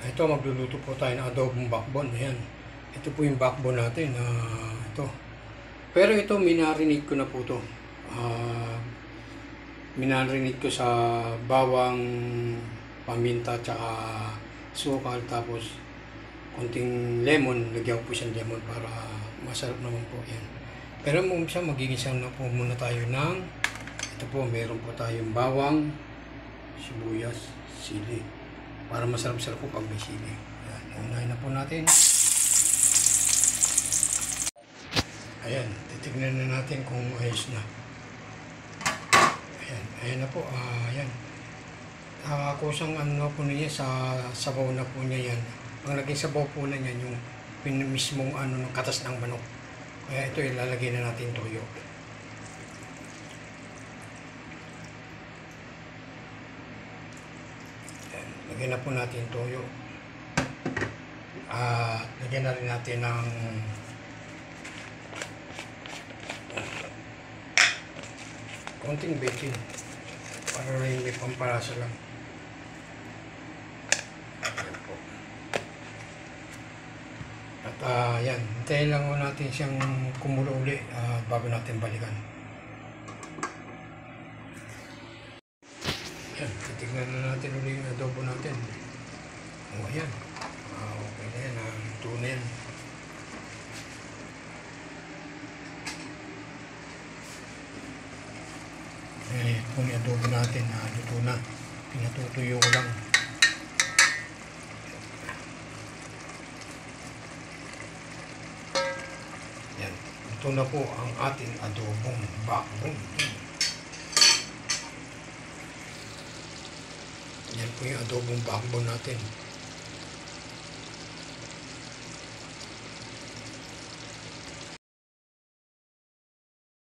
Ito, magluluto po tayo ng adobong backbone. Ayan. Ito po yung backbone natin. Ito. Pero ito, minarinate ko na po ito. Minarinate ko sa bawang, paminta, tsaka sukal. Tapos, konting lemon. Lagyan ko po siyang lemon para masarap naman po. Ayan. Pero umpisa, magigisa na po muna tayo ng ito po, meron po tayong bawang, sibuyas, sili. Para masarap-sarap po pag may sili. Ayan, unahin na po natin. Ayan, titignan na natin kung ayos na. Ayan, ayan na po. Ayan. Kusang ano po niya sa sabaw na po niya yan. Pag naging sabaw po na yan, yung mismong ano, ng katas ng manok. Kaya ito, ilalagay na natin toyo. Lagyan na po natin toyo. Lagyan na rin natin ng konting baking para rin may pampalasa lang. Ayan po. At yan, hintayin lang natin siyang kumulo uli bago natin balikan. Ayan, titignan na natin ulit yung adobo natin. Ayan. Okay na yan. Luto na yan. Ito yung adobo natin. Luto na. Pinatutuyo ko lang. Ayan. Ito na po ang ating adobong backbone. Yan po yung adobong backbone natin.